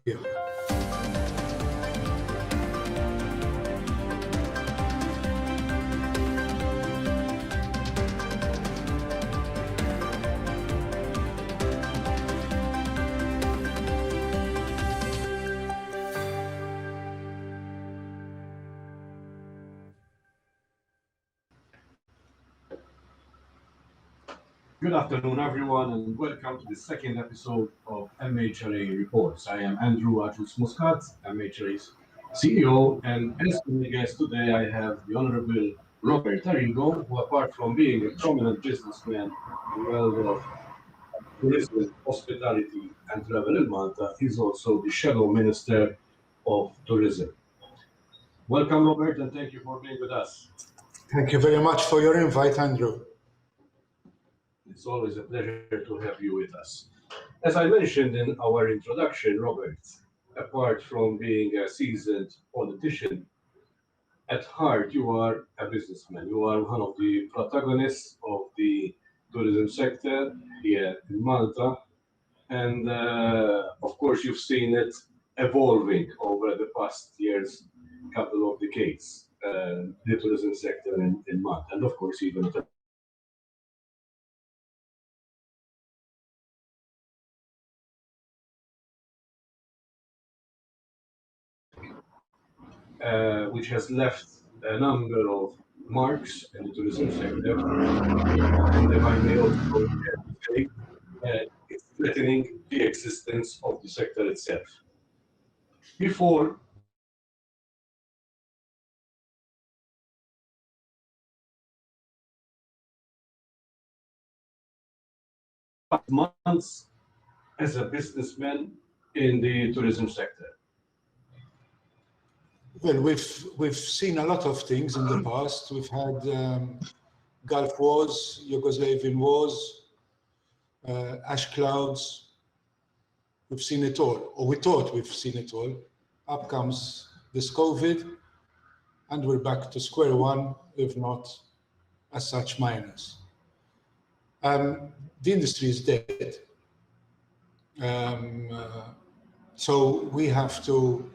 Good afternoon, everyone, and welcome to the second episode of MHRA Reports. I am Agius Muscat, MHRA's CEO, and as my guest today, I have the Honorable Robert Arrigo, who, apart from being a prominent businessman in the world of tourism, hospitality, and travel in Malta, is also the Shadow Minister of Tourism. Welcome, Robert, and thank you for being with us. Thank you very much for your invite, Andrew. It's always a pleasure to have you with us. As I mentioned in our introduction, Robert, apart from being a seasoned politician, at heart you are a businessman. You are one of the protagonists of the tourism sector here in Malta. And of course, you've seen it evolving over the past years, couple of decades, the tourism sector in Malta. And of course, even which has left a number of marks in the tourism sector. And if I may also say, it's threatening the existence of the sector itself. Before months as a businessman in the tourism sector. Well, we've seen a lot of things in the past. We've had Gulf Wars, Yugoslavian wars, ash clouds. We've seen it all, or we thought we've seen it all. Up comes this COVID, and we're back to square one, if not as such minus. The industry is dead. So we have to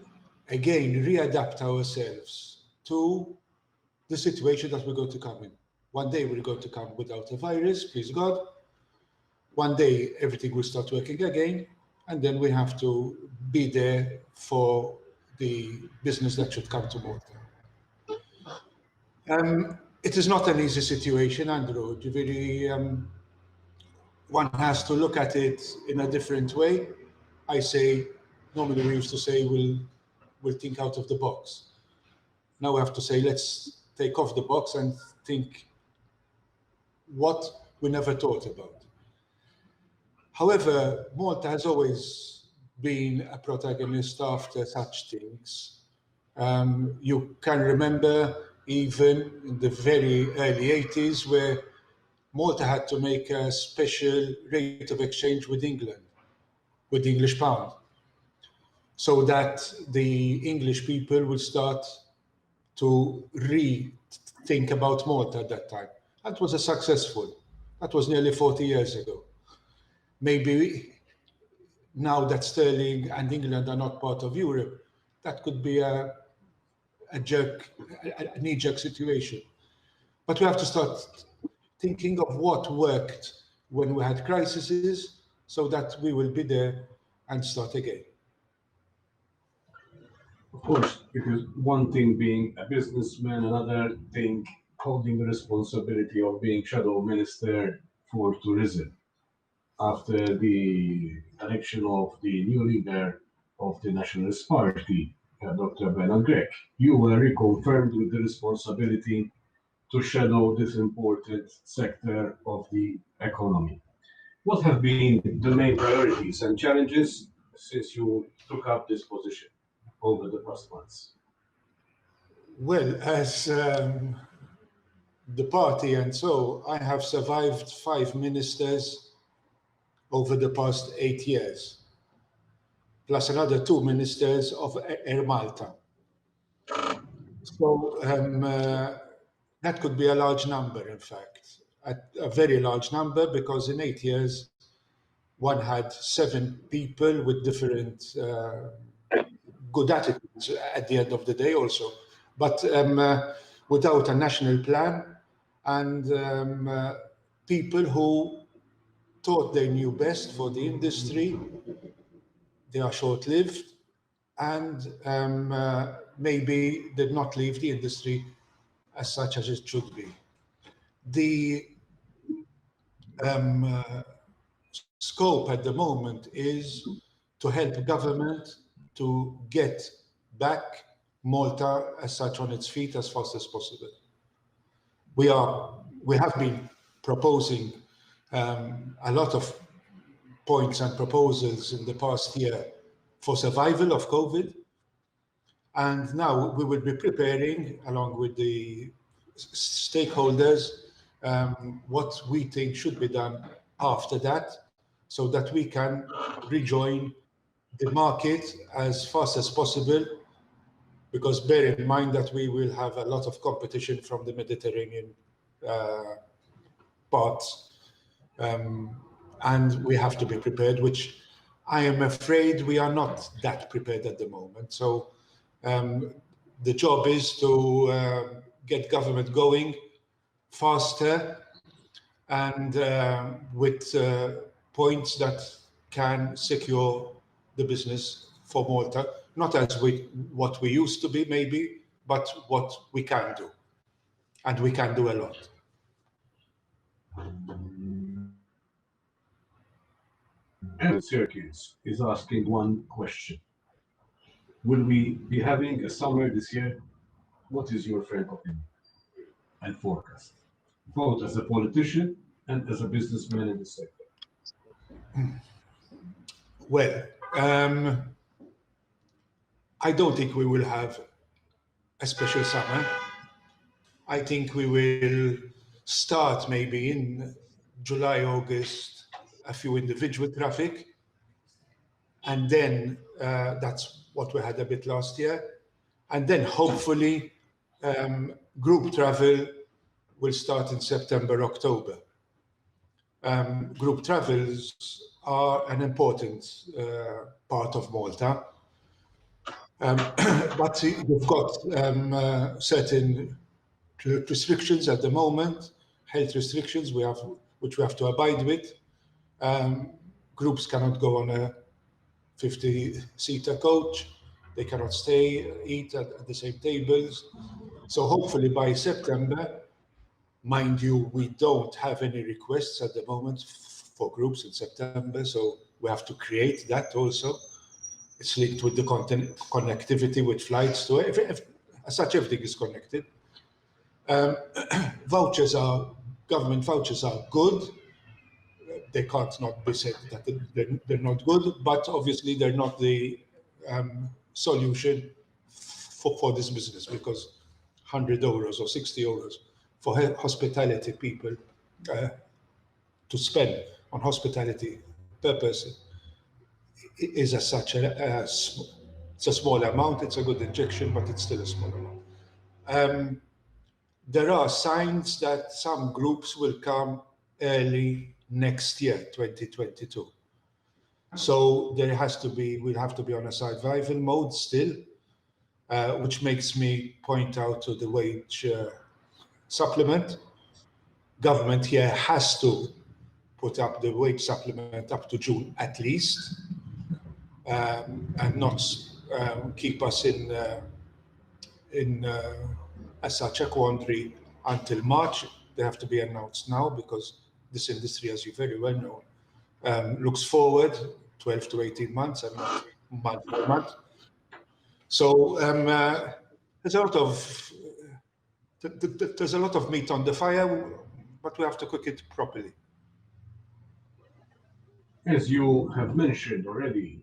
again readapt ourselves to the situation that we're going to come in. One day we're going to come without a virus, please God. One day everything will start working again, and then we have to be there for the business that should come to Malta. It is not an easy situation, Andrew. One has to look at it in a different way. I say, normally we used to say we'll think out of the box. Now we have to say, let's take off the box and think what we never thought about. However, Malta has always been a protagonist after such things. You can remember even in the very early 80s where Malta had to make a special rate of exchange with England, with the English pound, so that the English people would start to rethink about Malta at that time. That was that was nearly 40 years ago. Maybe now that Sterling and England are not part of Europe, that could be a knee-jerk situation. But we have to start thinking of what worked when we had crises so that we will be there and start again. Of course, because one thing being a businessman, another thing holding the responsibility of being Shadow Minister for Tourism. After the election of the new leader of the Nationalist Party, Dr. Bernard Grech, you were reconfirmed with the responsibility to shadow this important sector of the economy. What have been the main priorities and challenges since you took up this position over the past months? Well, as the party and so, I have survived 5 ministers over the past 8 years, plus another 2 ministers of Air Malta. So that could be a large number, in fact, a very large number, because in 8 years, one had 7 people with different good attitudes at the end of the day also. But without a national plan and people who thought they knew best for the industry, they are short-lived and maybe did not leave the industry as such as it should be. The scope at the moment is to help government to get back Malta as such on its feet as fast as possible. We have been proposing a lot of points and proposals in the past year for survival of COVID. And now we will be preparing, along with the stakeholders, what we think should be done after that, so that we can rejoin the market as fast as possible, because bear in mind that we will have a lot of competition from the Mediterranean parts, and we have to be prepared, which I am afraid we are not that prepared at the moment. So the job is to get government going faster and with points that can secure the business for Malta, not as what we used to be maybe, but what we can do. And we can do a lot. And Circuits is asking one question. Will we be having a summer this year? What is your frank opinion and forecast, both as a politician and as a businessman in the sector? Well, I don't think we will have a special summer. I think we will start maybe in July, August, a few individual traffic. And then that's what we had a bit last year. And then hopefully group travel will start in September, October. Group travels are an important part of Malta. But we've got certain restrictions at the moment, health restrictions which we have to abide with. Groups cannot go on a 50-seater coach. They cannot stay, eat at the same tables. So hopefully by September, mind you, we don't have any requests at the moment for groups in September, so we have to create that also. It's linked with the connectivity with flights to as such, everything is connected. Government vouchers are good. They can't not be said that they're not good, but obviously they're not the solution for this business, because €100 or €60 for hospitality people to spend on hospitality per person is as such it's a small amount. It's a good injection, but it's still a small amount. There are signs that some groups will come early next year, 2022. So we'll have to be on a survival mode still, which makes me point out to the wage supplement. Government here has to put up the wage supplement up to June at least, and not keep us in as such a quandary until March. They have to be announced now, because this industry, as you very well know, looks forward 12 to 18 months and not month by month. So there's a lot of meat on the fire, but we have to cook it properly. As you have mentioned already,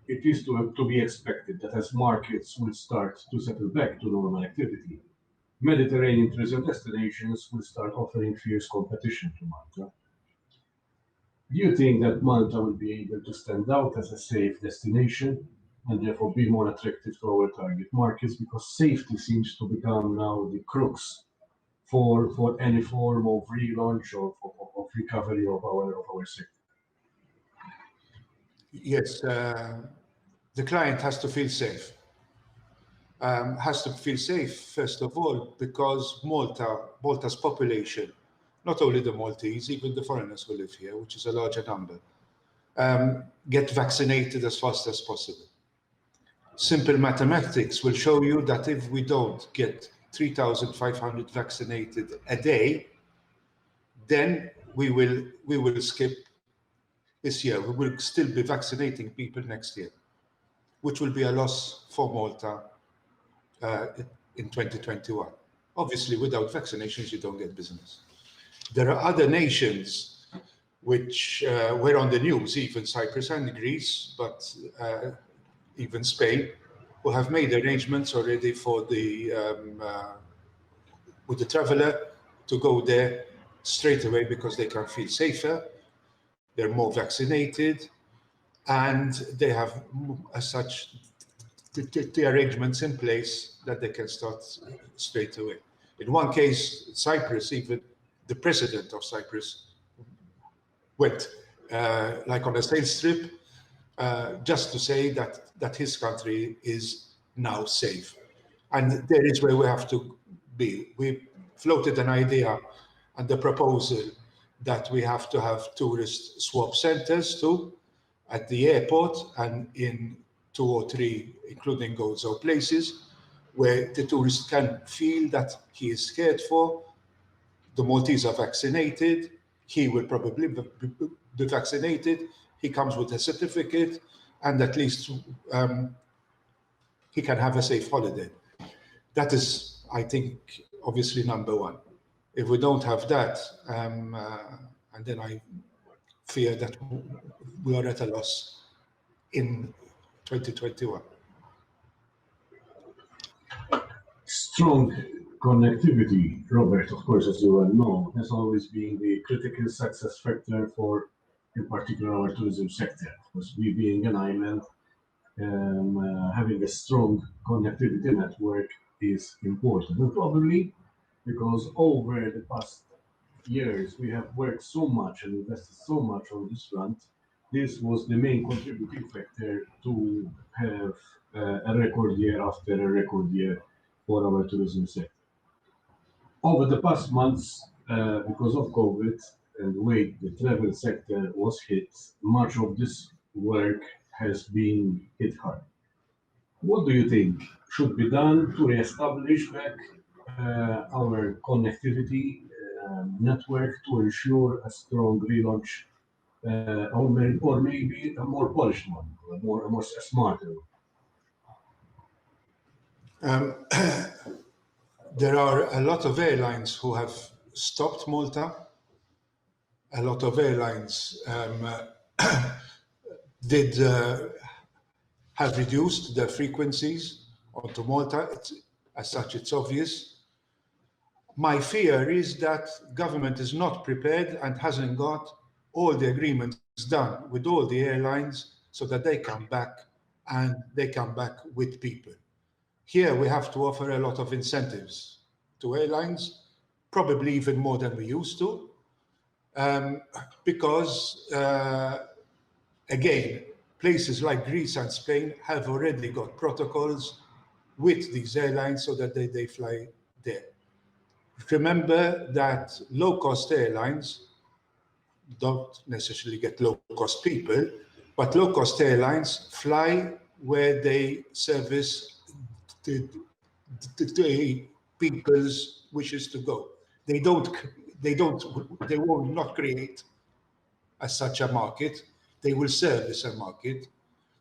it is to be expected that as markets will start to settle back to normal activity, Mediterranean tourism destinations will start offering fierce competition to Malta. Do you think that Malta will be able to stand out as a safe destination and therefore be more attractive to our target markets? Because safety seems to become now the crux for any form of relaunch or of recovery of our sector. Yes, the client has to feel safe. Has to feel safe, first of all, because Malta's population, not only the Maltese, even the foreigners who live here, which is a larger number, get vaccinated as fast as possible. Simple mathematics will show you that if we don't get 3,500 vaccinated a day, then we will skip this year. We will still be vaccinating people next year, which will be a loss for Malta in 2021. Obviously, without vaccinations, you don't get business. There are other nations which were on the news, even Cyprus and Greece, but even Spain, who have made arrangements already for with the traveler to go there straight away because they can feel safer, they're more vaccinated, and they have, as such, the arrangements in place that they can start straight away. In one case, Cyprus, even the president of Cyprus went like on a sales trip just to say that his country is now safe. And there is where we have to be. We floated an idea and the proposal that we have to have tourist swab centers too at the airport and in 2 or 3, including Gozo places, where the tourist can feel that he is cared for. The Maltese are vaccinated. He will probably be vaccinated. He comes with a certificate, and at least he can have a safe holiday. That is, I think, obviously number one. If we don't have that, and then I fear that we are at a loss in 2021. Strong connectivity, Robert, of course, as you well know, has always been the critical success factor for, in particular, our tourism sector. Because we being an island, having a strong connectivity network is important. And probably because over the past years, we have worked so much and invested so much on this front, this was the main contributing factor to have a record year after a record year for our tourism sector. Over the past months, because of COVID and the way the travel sector was hit, much of this work has been hit hard. What do you think should be done to re-establish back our connectivity network to ensure a strong relaunch, or maybe a more polished one, a more smarter one? There are a lot of airlines who have stopped Malta. A lot of airlines did have reduced their frequencies onto Malta. As such, it's obvious. My fear is that government is not prepared and hasn't got all the agreements done with all the airlines so that they come back and they come back with people. Here we have to offer a lot of incentives to airlines, probably even more than we used to, because again, places like Greece and Spain have already got protocols with these airlines so that they fly there. Remember that low-cost airlines don't necessarily get low-cost people, but low-cost airlines fly where they service the people's wishes to go. They will not create as such a market. They will service a market.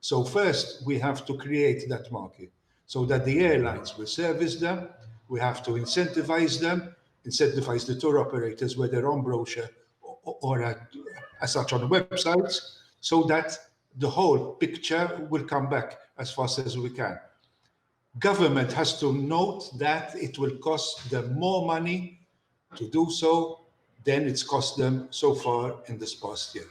So first, we have to create that market so that the airlines will service them. We have to incentivize them, incentivize the tour operators with their own brochure or as such on the websites, so that the whole picture will come back as fast as we can. Government has to note that it will cost them more money to do so than it's cost them so far in this past year.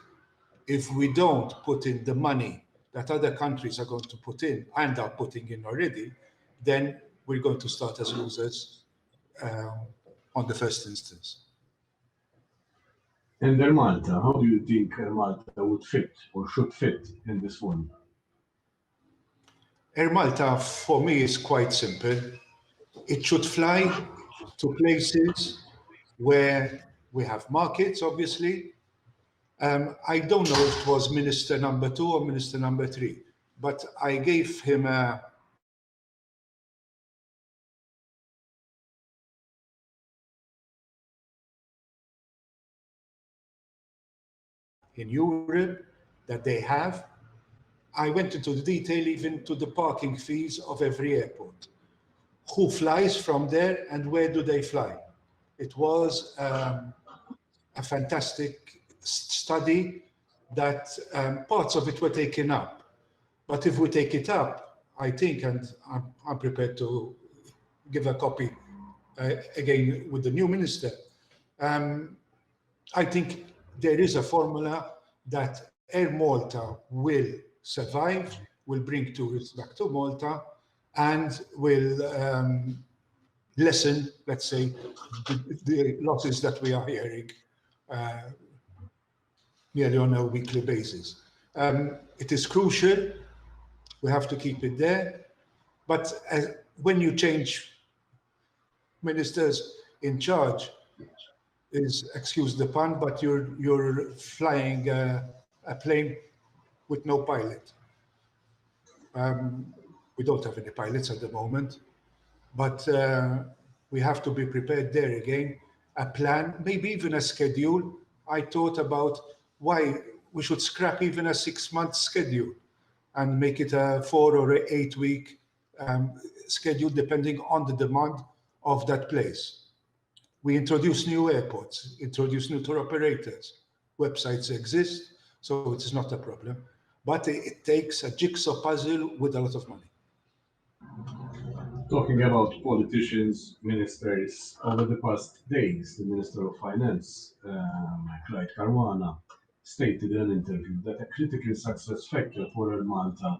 If we don't put in the money that other countries are going to put in and are putting in already, then we're going to start as losers on the first instance. And Air Malta, how do you think Air Malta would fit or should fit in this one? Air Malta, for me, is quite simple. It should fly to places where we have markets, obviously. I don't know if it was Minister number 2 or Minister number 3, but I gave him a in Europe that they have. I went into the detail even to the parking fees of every airport. Who flies from there and where do they fly? It was a fantastic study that parts of it were taken up. But if we take it up, I think, and I'm prepared to give a copy again with the new minister, I think there is a formula that Air Malta will survive, will bring tourists back to Malta, and will lessen, let's say, the losses that we are hearing nearly on a weekly basis. It is crucial. We have to keep it there. But when you change ministers in charge, excuse the pun, but you're flying a plane with no pilot. We don't have any pilots at the moment, but we have to be prepared there again. A plan, maybe even a schedule. I thought about why we should scrap even a 6-month schedule and make it a 4 or 8 week schedule depending on the demand of that place. We introduce new airports, introduce new tour operators. Websites exist, so it's not a problem. But it takes a jigsaw puzzle with a lot of money. Talking about politicians, ministers, over the past days, the Minister of Finance, Clyde Caruana, stated in an interview that a critical success factor for Air Malta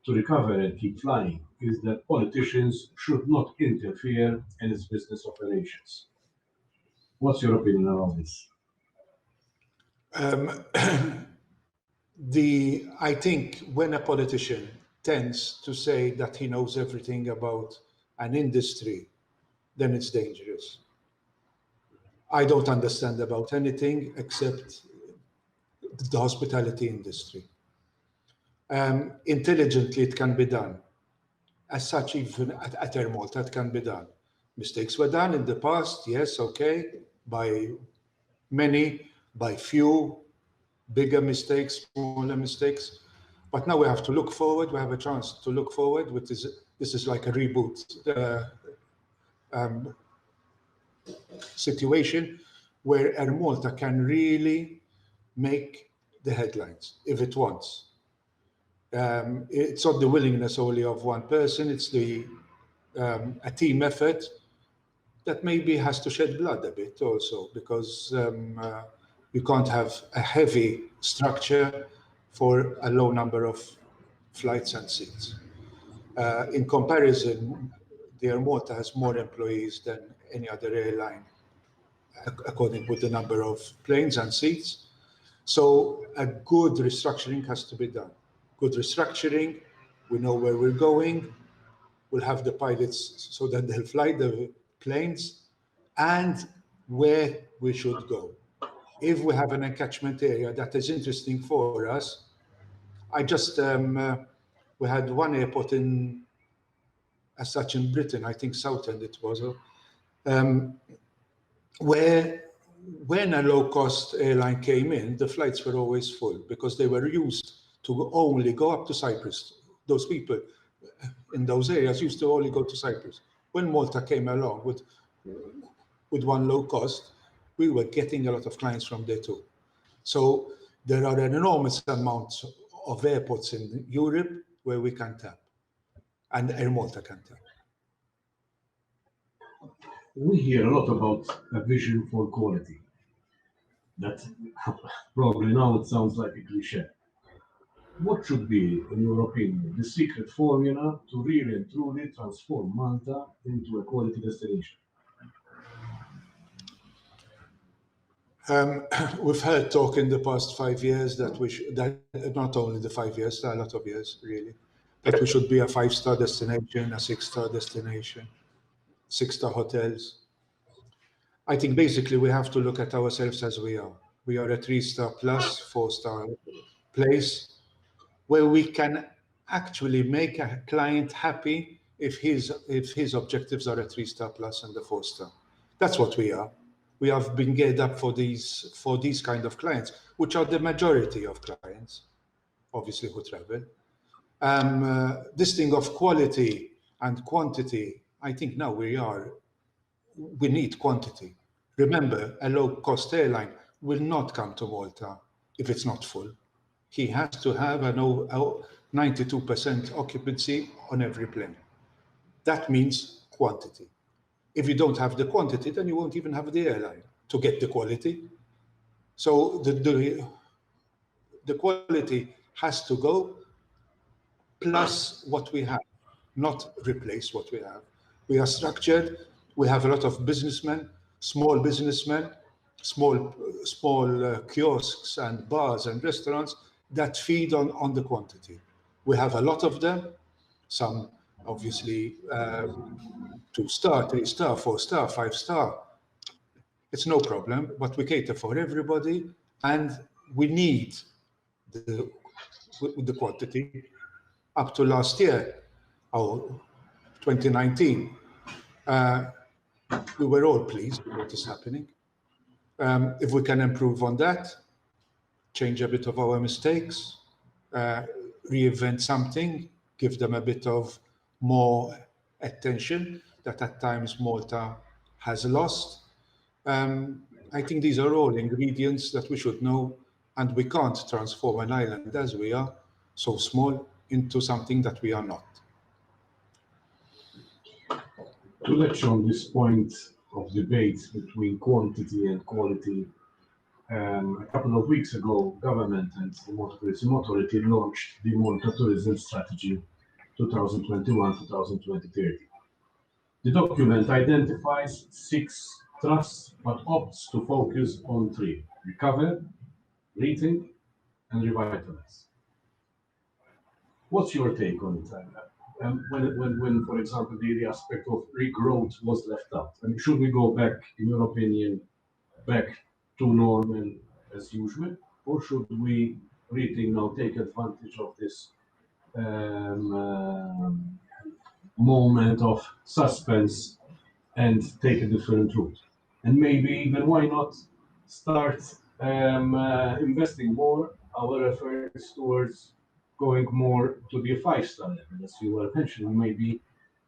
to recover and keep flying is that politicians should not interfere in its business operations. What's your opinion on this? I think when a politician tends to say that he knows everything about an industry, then it's dangerous. I don't understand about anything except the hospitality industry. Intelligently, it can be done. As such, even at Air Malta, it can be done. Mistakes were done in the past, yes, okay, by many, by few, bigger mistakes, smaller mistakes. But now we have to look forward. We have a chance to look forward. This is like a reboot situation where Air Malta can really make the headlines if it wants. It's not the willingness only of one person. It's a team effort that maybe has to shed blood a bit also, because you can't have a heavy structure for a low number of flights and seats. In comparison, the Air Malta has more employees than any other airline, according with the number of planes and seats. So a good restructuring has to be done. Good restructuring, we know where we're going, we'll have the pilots so that they'll fly the planes, and where we should go. If we have an catchment area that is interesting for us, we had one airport as such in Britain, I think Southend it was, where when a low-cost airline came in, the flights were always full because they were used to only go up to Cyprus. Those people in those areas used to only go to Cyprus. When Malta came along with one low cost, we were getting a lot of clients from there too. So there are an enormous amount of airports in Europe where we can tap, and Air Malta can tap. We hear a lot about a vision for quality. That probably now it sounds like a cliche. What should be, in your opinion, the secret formula to really and truly transform Malta into a quality destination? We've heard talk in the past 5 years that that not only the 5 years, a lot of years really, that we should be a 5-star destination, a 6-star destination, 6-star hotels. I think basically we have to look at ourselves as we are. We are a 3-star plus, 4-star place where we can actually make a client happy if his objectives are a 3-star plus and a 4-star. That's what we are. We have been geared up for these kind of clients, which are the majority of clients, obviously, who travel. This thing of quality and quantity, I think now we need quantity. Remember, a low-cost airline will not come to Malta if it's not full. He has to have a 92% occupancy on every plane. That means quantity. If you don't have the quantity, then you won't even have the airline to get the quality. So the quality has to go plus what we have, not replace what we have. We are structured. We have a lot of businessmen, small kiosks and bars and restaurants that feed on the quantity. We have a lot of them, some obviously 2-star, 3-star, 4-star, 5-star. It's no problem, but we cater for everybody and we need the quantity. Up to last year, or 2019, we were all pleased with what is happening. If we can improve on that, change a bit of our mistakes, reinvent something, give them a bit of more attention that at times Malta has lost. I think these are all ingredients that we should know, and we can't transform an island as we are, so small, into something that we are not. To touch on this point of debate between quantity and quality, a couple of weeks ago, government and the Malta Tourism Authority launched the Malta Tourism Strategy 2021-2030. The document identifies 6 thrusts but opts to focus on 3: recover, rethink, and revitalize. What's your take on it? When, for example, the aspect of regrowth was left out, and should we go back, in your opinion, back to normal as usual, or should we rethink now, take advantage of this moment of suspense and take a different route? And maybe even why not start investing more our efforts towards going more to the 5-star level, as you were mentioning. Maybe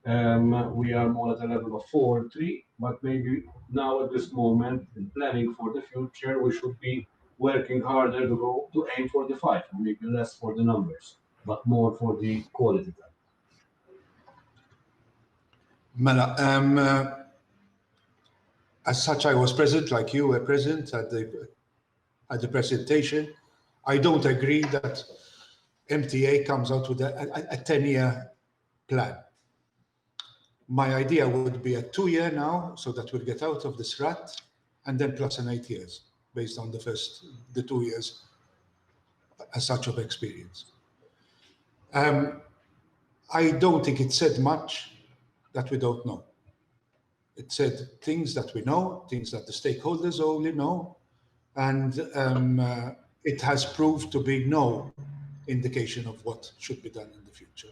we are more at a level of 4, 3, but maybe now at this moment, in planning for the future, we should be working harder to aim for the 5, and maybe less for the numbers, but more for the quality type. Mela, as such, I was present, like you were present at the presentation. I don't agree that MTA comes out with a 10-year plan. My idea would be a 2-year now, so that we'll get out of this rut, and then plus an 8 years, based on the 2 years as such of experience. I don't think it said much that we don't know. It said things that we know, things that the stakeholders only know, and it has proved to be no indication of what should be done in the future.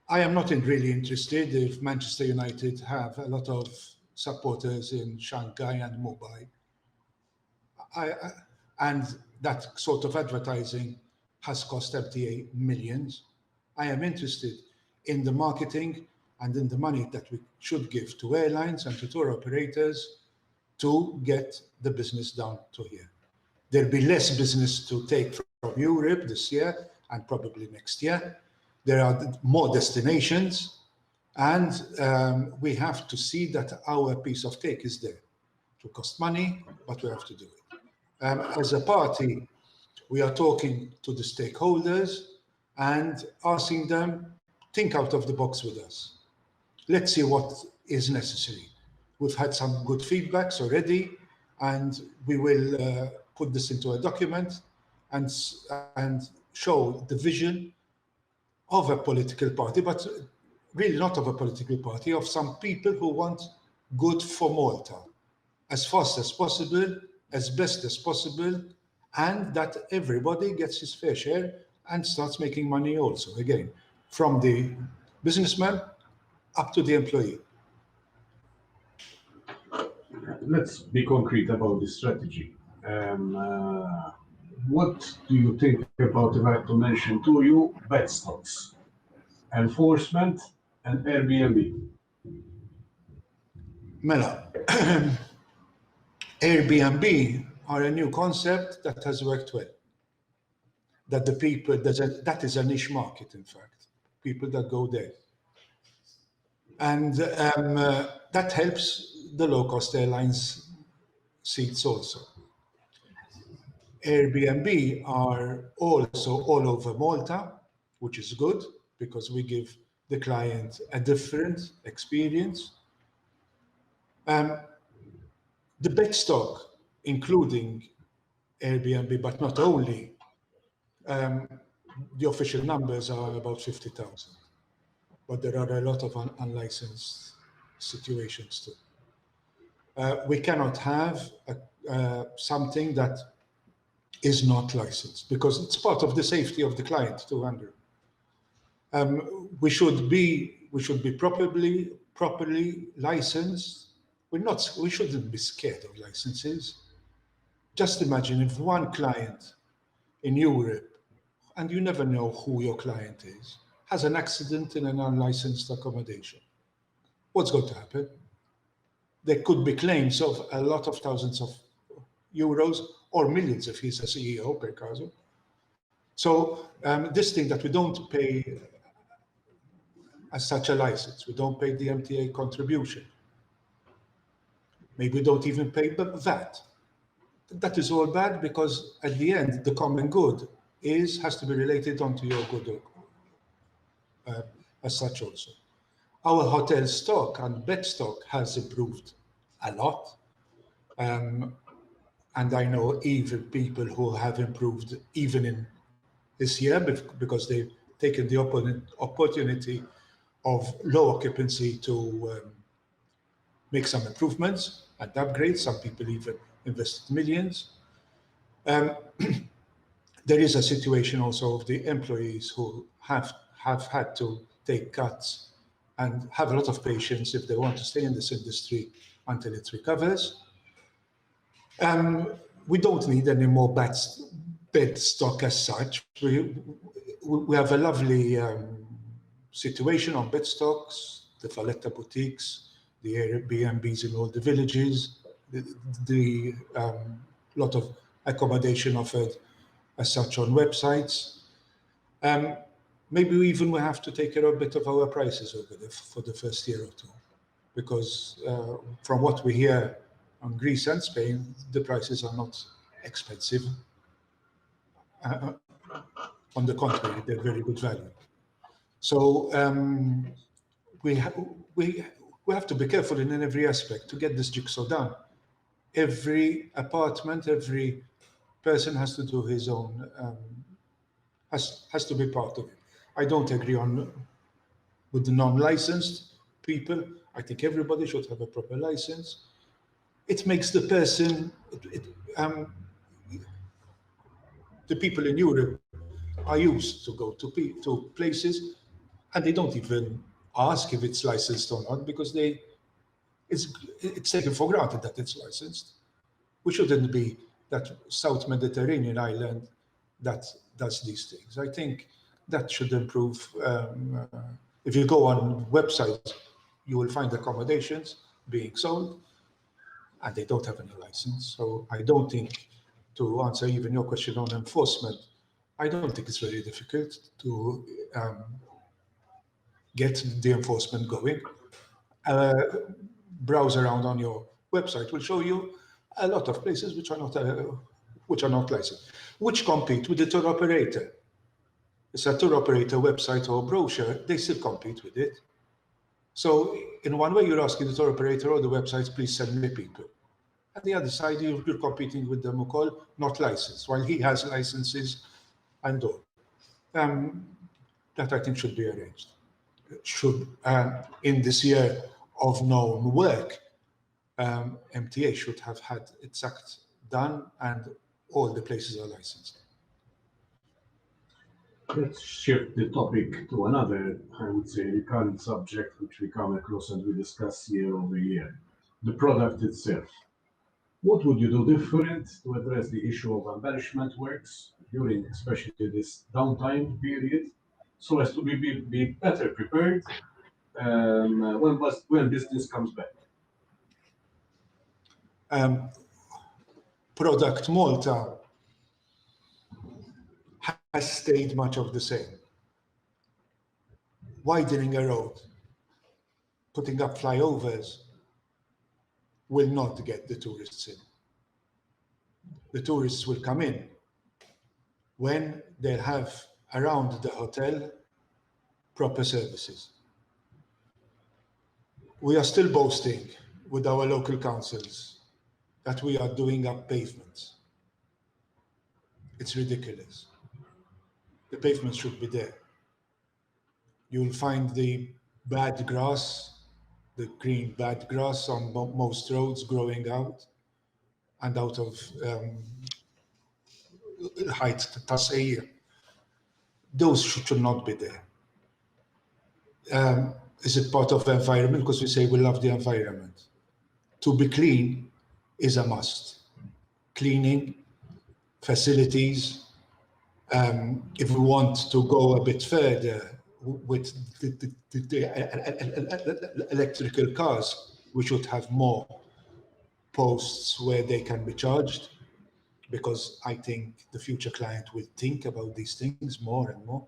I am not really interested if Manchester United have a lot of supporters in Shanghai and Mumbai. And that sort of advertising has cost MTA millions. I am interested in the marketing and in the money that we should give to airlines and to tour operators to get the business down to here. There'll be less business to take from Europe this year and probably next year. There are more destinations, and we have to see that our piece of cake is there. It will cost money, but we have to do it. As a party, we are talking to the stakeholders and asking them, think out of the box with us. Let's see what is necessary. We've had some good feedbacks already. and we will put this into a document and show the vision of a political party, but really not of a political party, of some people who want good for Malta as fast as possible, as best as possible, and that everybody gets his fair share and starts making money also, again, from the businessman up to the employee. Let's be concrete about the strategy. What do you think about, if I have to mention to you, bed stocks, enforcement, and Airbnb? Mela, Airbnb are a new concept that has worked well. That the people, that is a niche market, in fact, people that go there. And that helps the low-cost airlines seats also. Airbnb are also all over Malta, which is good because we give the client a different experience. The bed stock, including Airbnb, but not only, the official numbers are about 50,000, but there are a lot of unlicensed situations too. We cannot have something that is not licensed because it's part of the safety of the client to handle. We should be properly licensed. We shouldn't be scared of licenses. Just imagine if one client in Europe, and you never know who your client is, has an accident in an unlicensed accommodation. What's going to happen? There could be claims of a lot of thousands of euros or millions if he's a CEO per caso. So this thing that we don't pay as such a license, we don't pay the MTA contribution. Maybe we don't even pay VAT. That is all bad because at the end, the common good has to be related onto your good as such also. Our hotel stock and bed stock has improved a lot. And I know even people who have improved even in this year because they've taken the opportunity of low occupancy to make some improvements and upgrades. Some people even invested millions. There is a situation also of the employees who have had to take cuts and have a lot of patience if they want to stay in this industry until it recovers. We don't need any more bed stock as such. We have a lovely situation on bed stocks, the Valletta boutiques, the Airbnbs in all the villages, the lot of accommodation offered as such on websites. Maybe even we have to take care of a bit of our prices over there for the first year or two, because from what we hear on Greece and Spain, the prices are not expensive. On the contrary, they're very good value. So we have to be careful in every aspect to get this jigsaw done. Every apartment, every person has to do his own, has to be part of it. I don't agree with the non-licensed people. I think everybody should have a proper license. It makes the person, the people in Europe are used to go to places and they don't even ask if it's licensed or not because it's taken for granted that it's licensed. We shouldn't be that South Mediterranean island that does these things. I think that should improve. If you go on websites, you will find accommodations being sold and they don't have any license. So I don't think, to answer even your question on enforcement, I don't think it's very difficult to get the enforcement going. Browse around on your website will show you a lot of places which are not licensed, which compete with the tour operator. It's a tour operator website or brochure, they still compete with it. So in one way, you're asking the tour operator or the websites, please send me people. And the other side, you're competing with them who not licensed, while he has licenses and all. That I think should be arranged. Should, in this year of known work, MTA should have had its act done and all the places are licensed. Let's shift the topic to another, I would say, recurrent subject which we come across and we discuss year over year, the product itself. What would you do different to address the issue of embellishment works during especially this downtime period, so as to be better prepared when business comes back? Product Malta has stayed much of the same. Widening a road, putting up flyovers will not get the tourists in. The tourists will come in when they have around the hotel proper services. We are still boasting with our local councils that we are doing up pavements. It's ridiculous. The pavements should be there. You'll find the bad grass, the green bad grass on most roads growing out and out of height tasseir. Those should not be there. Is it part of the environment? Because we say we love the environment. To be clean is a must. Cleaning, facilities. If we want to go a bit further with the electrical cars, we should have more posts where they can be charged, because I think the future client will think about these things more and more.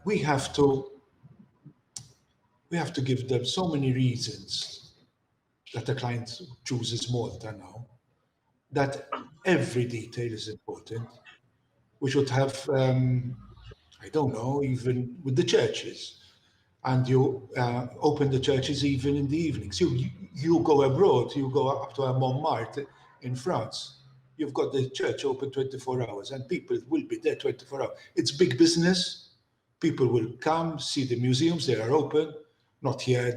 We have to give them so many reasons that the client chooses Malta now, that every detail is important. We should have, I don't know, even with the churches, and you open the churches even in the evenings. You go abroad, you go up to a Montmartre in France, you've got the church open 24 hours and people will be there 24 hours. It's big business. People will come, see the museums, they are open. Not here,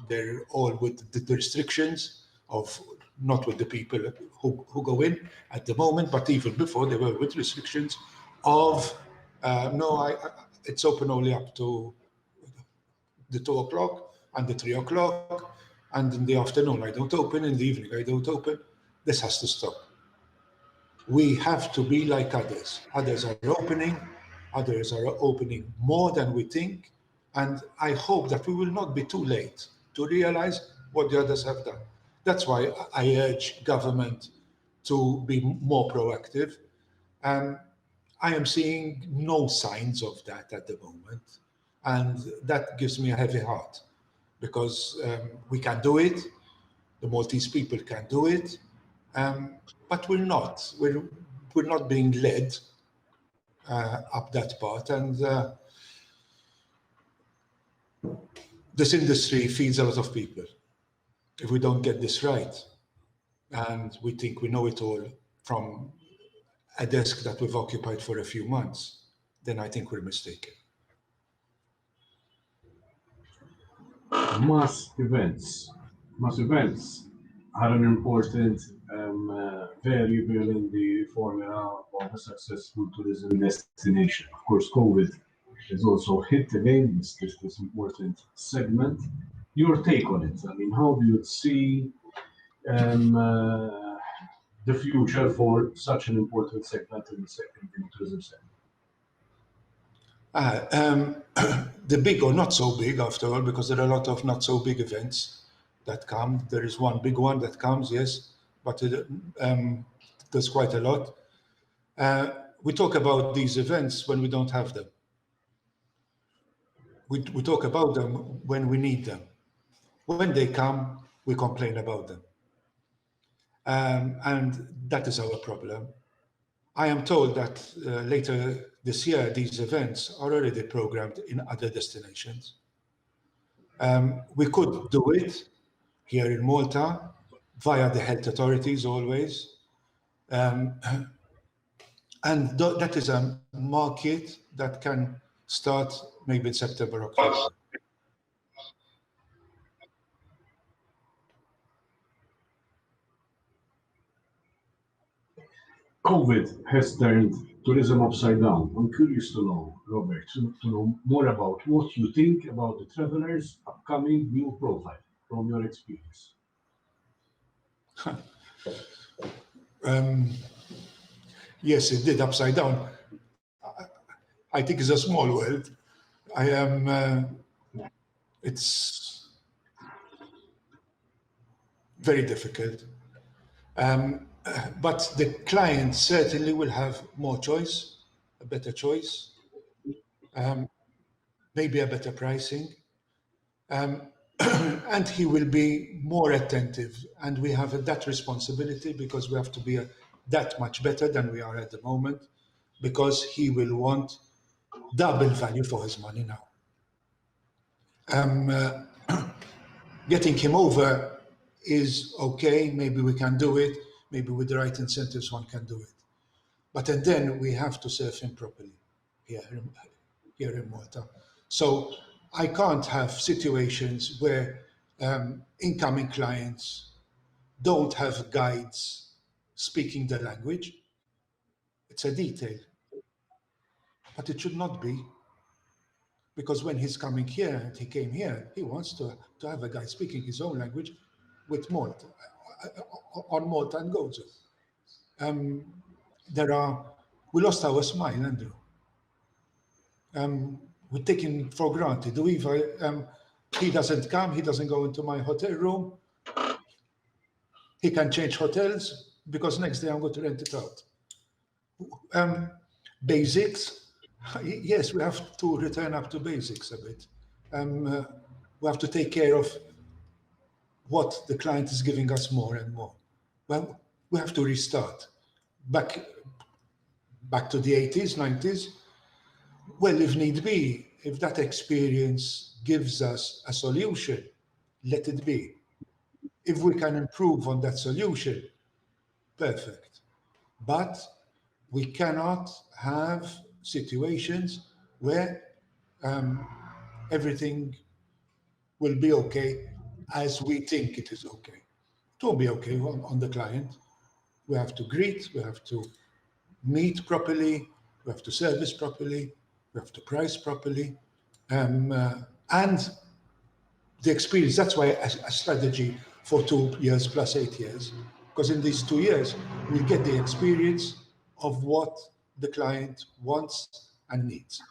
they're all with the restrictions of, not with the people who go in at the moment, but even before they were with restrictions of, it's open only up to the 2 o'clock and the 3 o'clock, and in the afternoon I don't open, in the evening I don't open. This has to stop. We have to be like others. Others are opening more than we think, and I hope that we will not be too late to realize what the others have done. That's why I urge government to be more proactive. I am seeing no signs of that at the moment, and that gives me a heavy heart, because we can do it, the Maltese people can do it, but we're not. We're not being led up that path, and this industry feeds a lot of people. If we don't get this right, and we think we know it all from a desk that we've occupied for a few months, then I think we're mistaken. Mass events are an important variable in the formula of a successful tourism destination. Of course, COVID has also hit again this important segment. Your take on it? I mean, how do you see the future for such an important segment in the tourism sector? The big or not so big, after all, because there are a lot of not so big events that come. There is one big one that comes, yes, but there's quite a lot. We talk about these events when we don't have them. We talk about them when we need them. When they come, we complain about them. And that is our problem. I am told that later this year, these events are already programmed in other destinations. We could do it here in Malta, via the health authorities always. And that is a market that can start maybe in September, October. COVID has turned tourism upside down. I'm curious to know, Robert, to know more about what you think about the travelers' upcoming new profile from your experience. Yes, it did upside down. I think it's a small world. It's very difficult. But the client certainly will have more choice, a better choice, maybe a better pricing, and he will be more attentive. And we have that responsibility because we have to be that much better than we are at the moment, because he will want double value for his money now. Getting him over is okay, maybe we can do it, maybe with the right incentives one can do it. But then we have to serve him properly here in Malta. So I can't have situations where incoming clients don't have guides speaking the language. It's a detail, but it should not be. Because when he's coming here, and he came here, he wants to have a guy speaking his own language with Malta, on Malta and Gozo. We lost our smile, Andrew. We're taken for granted. He doesn't come, he doesn't go into my hotel room. He can change hotels because next day I'm going to rent it out. Basics. Yes, we have to return up to basics a bit. We have to take care of what the client is giving us more and more. Well, we have to restart. Back to the 80s, 90s. Well, if need be, if that experience gives us a solution, let it be. If we can improve on that solution, perfect. But we cannot have situations where everything will be okay as we think it is okay. It won't be okay on the client. We have to greet, we have to meet properly, we have to service properly, we have to price properly. And the experience, that's why a strategy for 2 years plus 8 years, because in these 2 years, we get the experience of what the client wants and needs.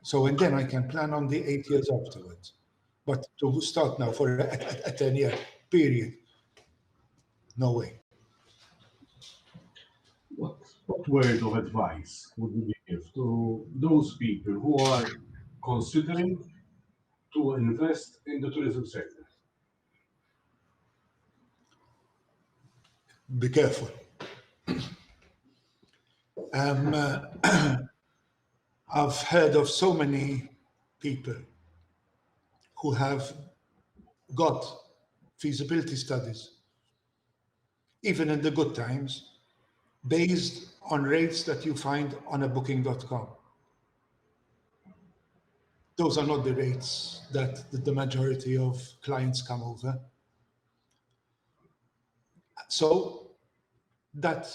So, and then I can plan on the 8 years afterwards. But to start now for a 10-year period, no way. What word of advice would you give to those people who are considering to invest in the tourism sector? Be careful. I've heard of so many people who have got feasibility studies, even in the good times, based on rates that you find on a booking.com. Those are not the rates that the majority of clients come over. So that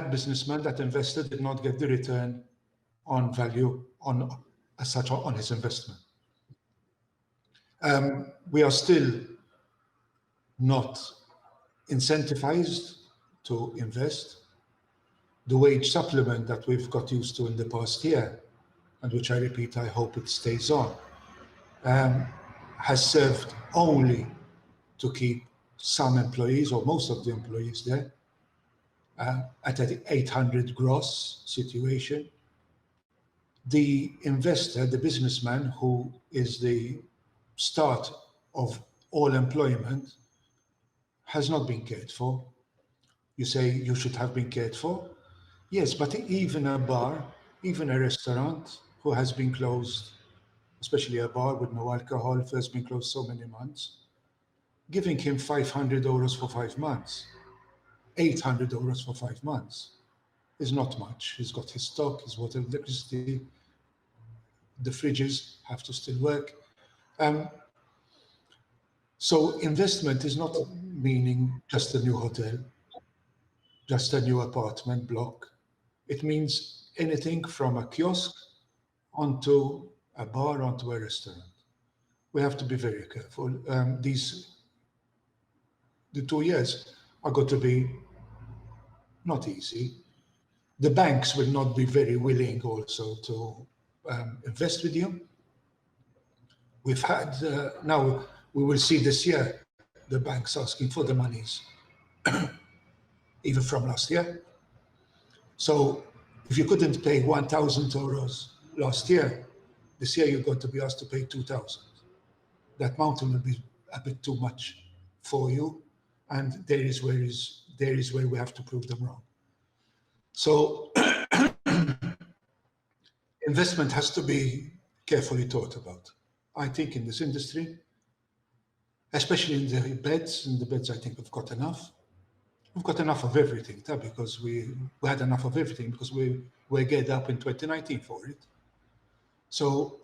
businessman, that investor did not get the return on value as such on his investment. We are still not incentivized to invest. The wage supplement that we've got used to in the past year, and which I repeat, I hope it stays on, has served only to keep some employees, or most of the employees there, at an 800 gross situation. The investor, the businessman, who is the start of all employment, has not been cared for. You say you should have been cared for? Yes, but even a bar, even a restaurant who has been closed, especially a bar with no alcohol, has been closed so many months, giving him 500 euros for 5 months, 800 euros for 5 months is not much. He's got his stock, his water, electricity, the fridges have to still work. So investment is not meaning just a new hotel, just a new apartment block. It means anything from a kiosk onto a bar, onto a restaurant. We have to be very careful. The 2 years are going to be not easy. The banks will not be very willing also to invest with you. We've had, now we will see this year, the banks asking for the monies, even from last year. So if you couldn't pay 1,000 euros last year, this year you're going to be asked to pay 2,000. That mountain will be a bit too much for you, and there is where we have to prove them wrong. So investment has to be carefully thought about. I think in this industry, especially in the beds, I think we've got enough. We've got enough of everything, because we had enough of everything because we were geared up in 2019 for it. So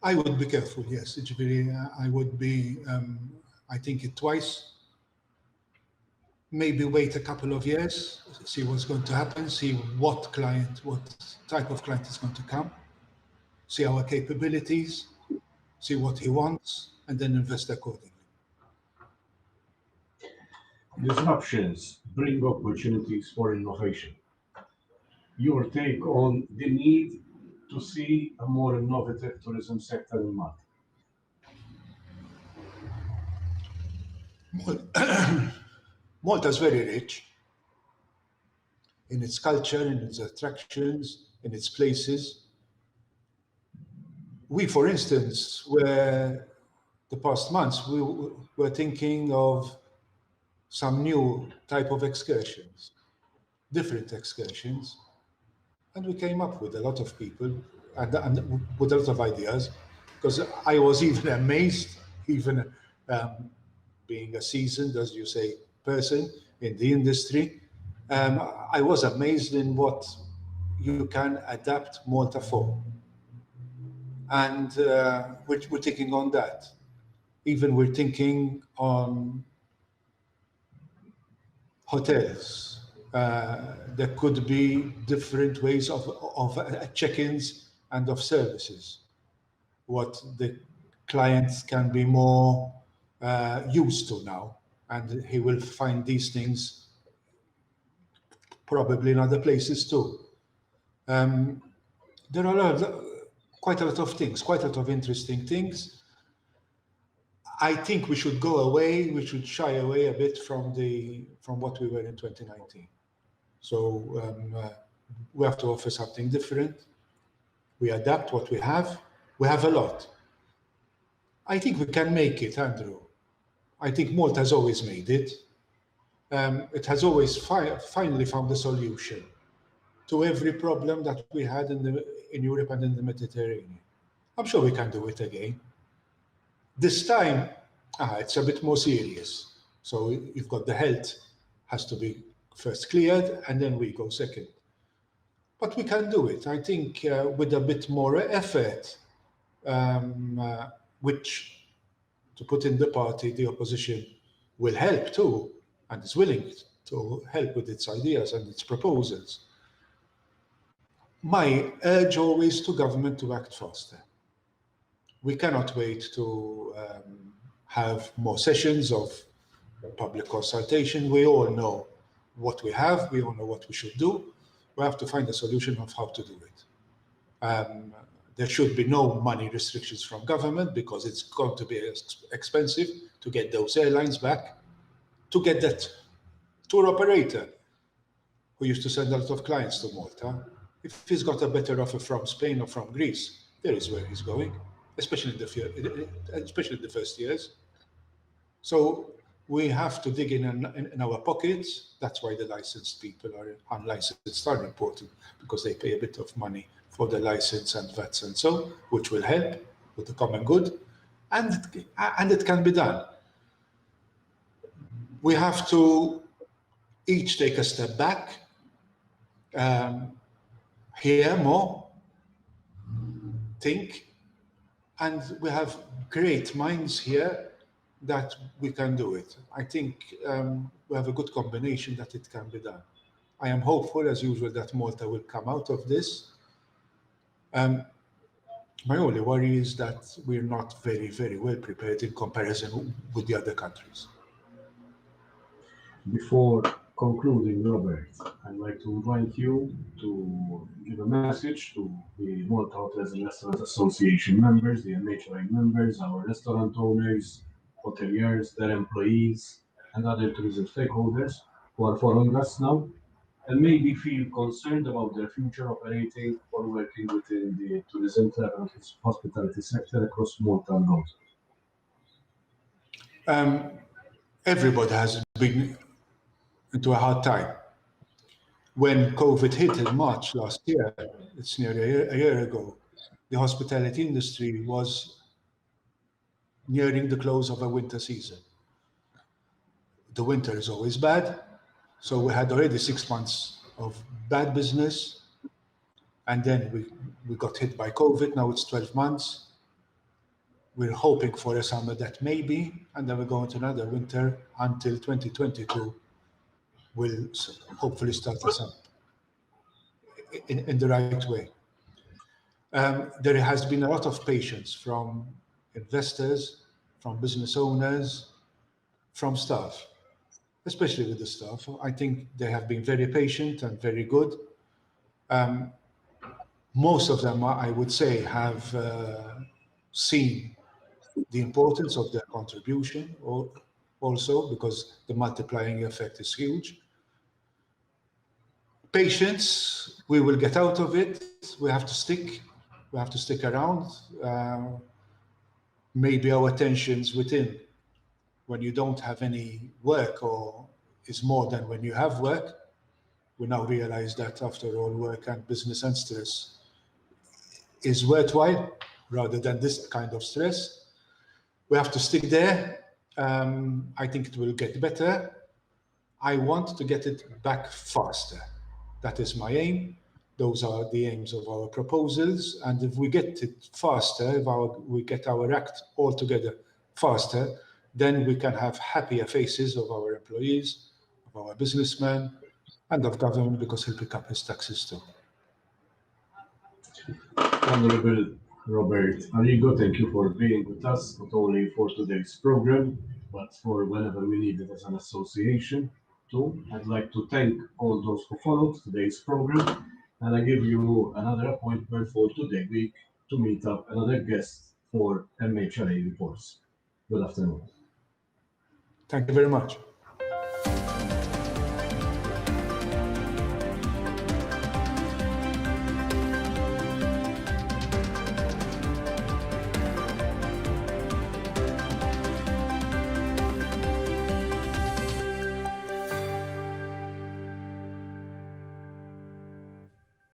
I would be careful, yes. I would be, I think it twice. Maybe wait a couple of years, see what's going to happen, see what type of client is going to come, see our capabilities, see what he wants, and then invest accordingly. Disruptions bring opportunities for innovation. Your take on the need to see a more innovative tourism sector in Malta? Malta is very rich in its culture, in its attractions, in its places. We, for instance, the past months, we were thinking of some new type of excursions, different excursions, and we came up with a lot of people and with a lot of ideas, because I was even amazed, even being a seasoned, as you say, person in the industry, I was amazed in what you can adapt Malta for. And we're thinking on that. Even we're thinking on hotels. There could be different ways of check-ins and of services. What the clients can be more used to now, and he will find these things probably in other places too. There are quite a lot of things, quite a lot of interesting things. I think we should go away, we should shy away a bit from what we were in 2019. So we have to offer something different. We adapt what we have. We have a lot. I think we can make it, Andrew. I think Malta has always made it. It has always finally found a solution to every problem that we had in Europe and in the Mediterranean. I'm sure we can do it again. This time, it's a bit more serious. So you've got the health has to be first cleared, and then we go second. But we can do it. I think with a bit more effort, which, to put in the party, the opposition will help too, and is willing to help with its ideas and its proposals. My urge always to government to act faster. We cannot wait to have more sessions of public consultation. We all know what we have. We all know what we should do. We have to find a solution of how to do it. There should be no money restrictions from government, because it's going to be expensive to get those airlines back, to get that tour operator who used to send a lot of clients to Malta. If he's got a better offer from Spain or from Greece, there is where he's going, especially in the first years. So we have to dig in our pockets. That's why the licensed people are unlicensed are important, because they pay a bit of money for the license and VATs and so, which will help with the common good. and it can be done. We have to each take a step back, hear more, think, and we have great minds here that we can do it. I think we have a good combination that it can be done. I am hopeful, as usual, that Malta will come out of this. My only worry is that we're not very, very well prepared in comparison with the other countries. Before concluding, Robert, I'd like to invite you to give a message to the Malta Hotels and Restaurants Association members, the MHRA members, our restaurant owners, hoteliers, their employees, and other tourism stakeholders who are following us now and maybe feel concerned about their future operating or working within the tourism, travel, and hospitality sector across Malta and Malta. Everybody has been into a hard time. When COVID hit in March last year, it's nearly a year ago, the hospitality industry was nearing the close of a winter season. The winter is always bad, so we had already 6 months of bad business, and then we got hit by COVID. Now it's 12 months. We're hoping for a summer that maybe, and then we're going to another winter until 2022 will hopefully start us up in the right way. There has been a lot of patience from investors, from business owners, from staff, especially with the staff. I think they have been very patient and very good. Most of them, I would say, have seen the importance of their contribution also, because the multiplying effect is huge. Patience, we will get out of it. We have to stick around. Maybe our tensions within, when you don't have any work or is more than when you have work. We now realize that after all, work and business and stress is worthwhile rather than this kind of stress. We have to stick there. I think it will get better. I want to get it back faster. That is my aim. Those are the aims of our proposals. And if we get it faster, if we get our act all together faster, then we can have happier faces of our employees, of our businessmen, and of government, because he'll pick up his taxes too. Honorable Robert Arrigo, thank you for being with us, not only for today's program, but for whenever we need it as an association too. I'd like to thank all those who followed today's program, and I give you another appointment for today week to meet up another guest for MHRA Reports. Good afternoon. Thank you very much.